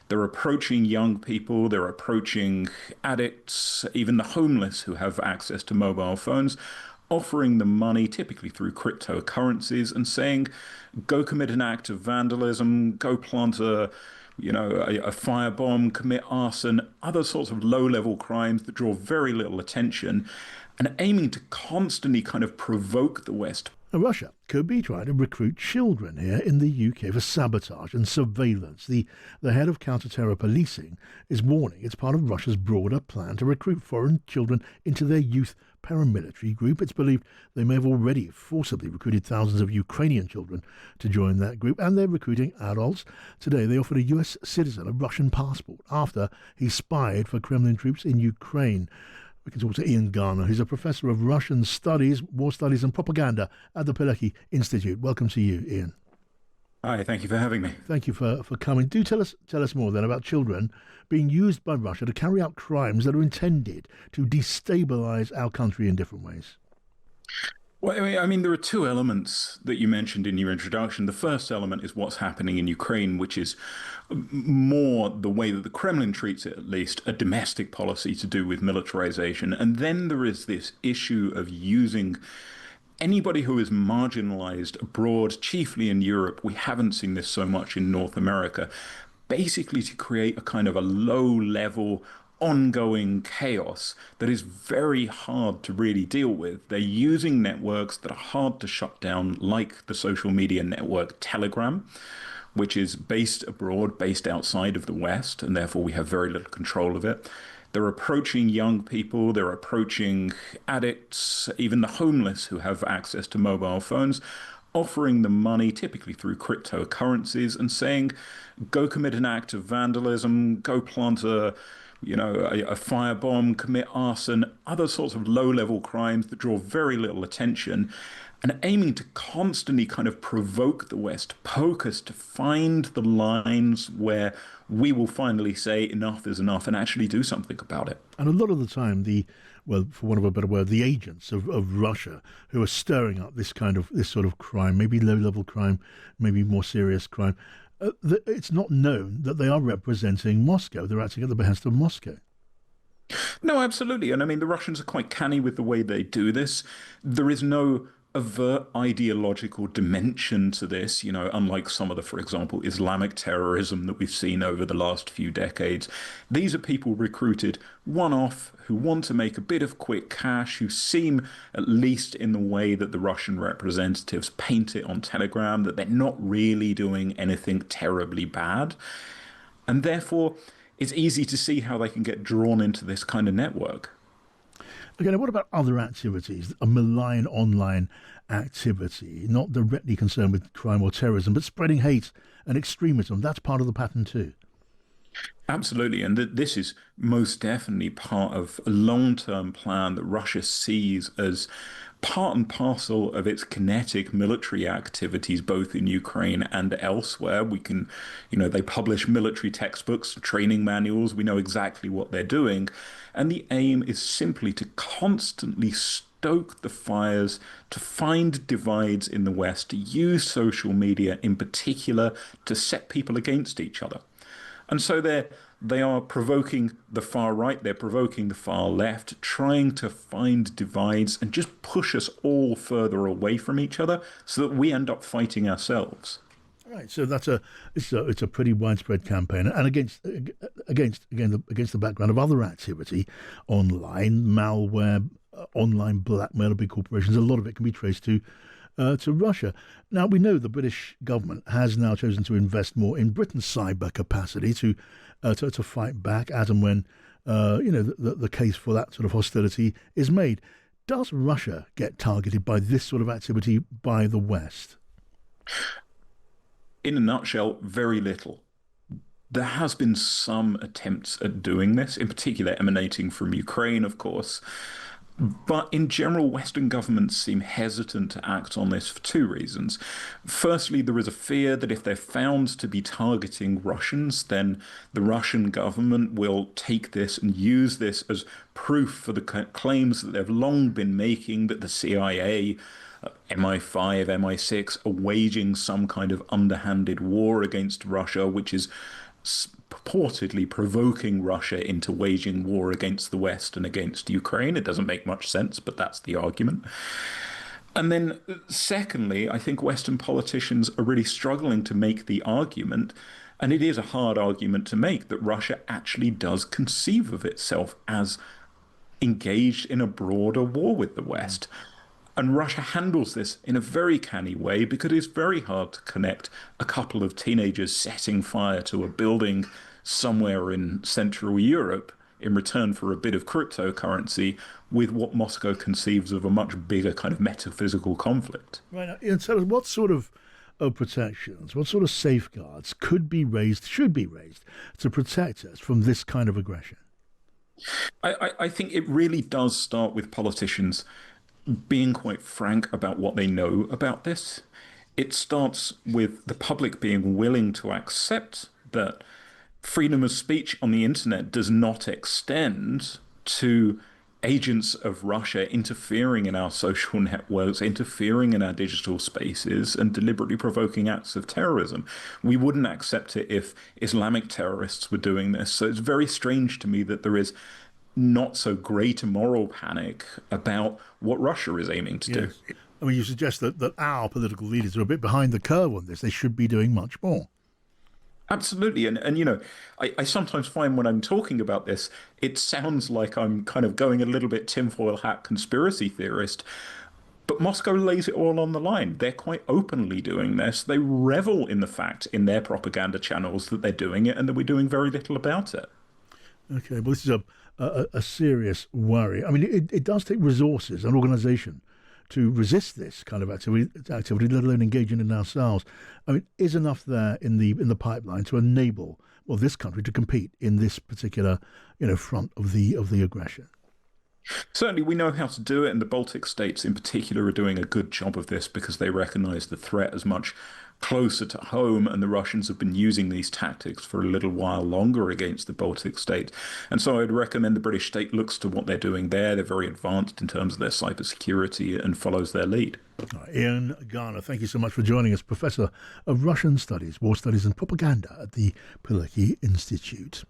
They're approaching young people, they're approaching addicts, even the homeless who have access to mobile phones, offering them money, typically through cryptocurrencies, and saying, go commit an act of vandalism, go plant a firebomb, commit arson, other sorts of low-level crimes that draw very little attention, and aiming to constantly kind of provoke the West. Now, Russia could be trying to recruit children here in the UK for sabotage and surveillance. The head of counter-terror policing is warning it's part of Russia's broader plan to recruit foreign children into their youth paramilitary group. It's believed they may have already forcibly recruited thousands of Ukrainian children to join that group, and they're recruiting adults. Today, they offered a US citizen a Russian passport after he spied for Kremlin troops in Ukraine. We can talk to Ian Garner, who's a professor of Russian studies, war studies and propaganda at the Pilecki Institute. Welcome to you, Ian. Hi, thank you for having me. Thank you for coming. Do tell us more then about children being used by Russia to carry out crimes that are intended to destabilise our country in different ways. Well, I mean, there are two elements that you mentioned in your introduction. The first element is what's happening in Ukraine, which is more the way that the Kremlin treats it, at least, a domestic policy to do with militarization. And then there is this issue of using anybody who is marginalized abroad, chiefly in Europe. We haven't seen this so much in North America, basically to create a kind of a low-level ongoing chaos that is very hard to really deal with. They're using networks that are hard to shut down, like the social media network Telegram, which is based abroad, based outside of the West, and therefore we have very little control of it. They're approaching young people, they're approaching addicts, even the homeless who have access to mobile phones, offering them money, typically through cryptocurrencies, and saying, go commit an act of vandalism, go plant a firebomb, commit arson, other sorts of low-level crimes that draw very little attention, and aiming to constantly kind of provoke the West, poke us to find the lines where we will finally say enough is enough and actually do something about it. And a lot of the time, for want of a better word, the agents of Russia who are stirring up this sort of crime, maybe low-level crime, maybe more serious crime, it's not known that they are representing Moscow. They're acting at the behest of Moscow. No, absolutely. And I mean, the Russians are quite canny with the way they do this. There is no overt ideological dimension to this, unlike some of the, for example, Islamic terrorism that we've seen over the last few decades. These are people recruited one-off who want to make a bit of quick cash, who seem, at least in the way that the Russian representatives paint it on Telegram, that they're not really doing anything terribly bad. And therefore, it's easy to see how they can get drawn into this kind of network. Okay, now what about other activities, a malign online activity, not directly concerned with crime or terrorism, but spreading hate and extremism? That's part of the pattern too. Absolutely. And this is most definitely part of a long-term plan that Russia sees as part and parcel of its kinetic military activities, both in Ukraine and elsewhere. They publish military textbooks, training manuals. We know exactly what they're doing. And the aim is simply to constantly stoke the fires, to find divides in the West, to use social media in particular to set people against each other. And so they are provoking the far right, they're provoking the far left, trying to find divides and just push us all further away from each other so that we end up fighting ourselves. Right, so it's a pretty widespread campaign, and against the background of other activity, online malware, online blackmail of big corporations. A lot of it can be traced to Russia. Now, we know the British government has now chosen to invest more in Britain's cyber capacity to fight back as and when the case for that sort of hostility is made. Does Russia get targeted by this sort of activity by the West? In a nutshell, very little. There has been some attempts at doing this, in particular emanating from Ukraine, of course. But in general, Western governments seem hesitant to act on this for two reasons. Firstly, there is a fear that if they're found to be targeting Russians, then the Russian government will take this and use this as proof for the claims that they've long been making that the CIA, MI5, MI6 are waging some kind of underhanded war against Russia, which is purportedly provoking Russia into waging war against the West and against Ukraine. It doesn't make much sense, but that's the argument. And then, secondly, I think Western politicians are really struggling to make the argument, and it is a hard argument to make, that Russia actually does conceive of itself as engaged in a broader war with the West. And Russia handles this in a very canny way because it's very hard to connect a couple of teenagers setting fire to a building somewhere in Central Europe in return for a bit of cryptocurrency with what Moscow conceives of a much bigger kind of metaphysical conflict. Right now, and so what sort of protections, what sort of safeguards could be raised, should be raised, to protect us from this kind of aggression? I think it really does start with politicians being quite frank about what they know about this. It starts with the public being willing to accept that freedom of speech on the internet does not extend to agents of Russia interfering in our social networks, interfering in our digital spaces, and deliberately provoking acts of terrorism. We wouldn't accept it if Islamic terrorists were doing this. So it's very strange to me that there is not so great a moral panic about what Russia is aiming to do. Yes. I mean, you suggest that our political leaders are a bit behind the curve on this. They should be doing much more. Absolutely. And you know, I sometimes find when I'm talking about this, it sounds like I'm kind of going a little bit tinfoil hat conspiracy theorist. But Moscow lays it all on the line. They're quite openly doing this. They revel in the fact in their propaganda channels that they're doing it and that we're doing very little about it. Okay, well, this is a serious worry. I mean, it does take resources and organisation to resist this kind of activity, let alone engaging in ourselves. I mean, is enough there in the pipeline to enable, well, this country to compete in this particular, front of the aggression? Certainly, we know how to do it, and the Baltic states in particular are doing a good job of this because they recognize the threat as much closer to home, and the Russians have been using these tactics for a little while longer against the Baltic states. And so I'd recommend the British state looks to what they're doing there. They're very advanced in terms of their cybersecurity and follows their lead. Ian Garner, thank you so much for joining us, Professor of Russian Studies, War Studies and Propaganda at the Pilecki Institute.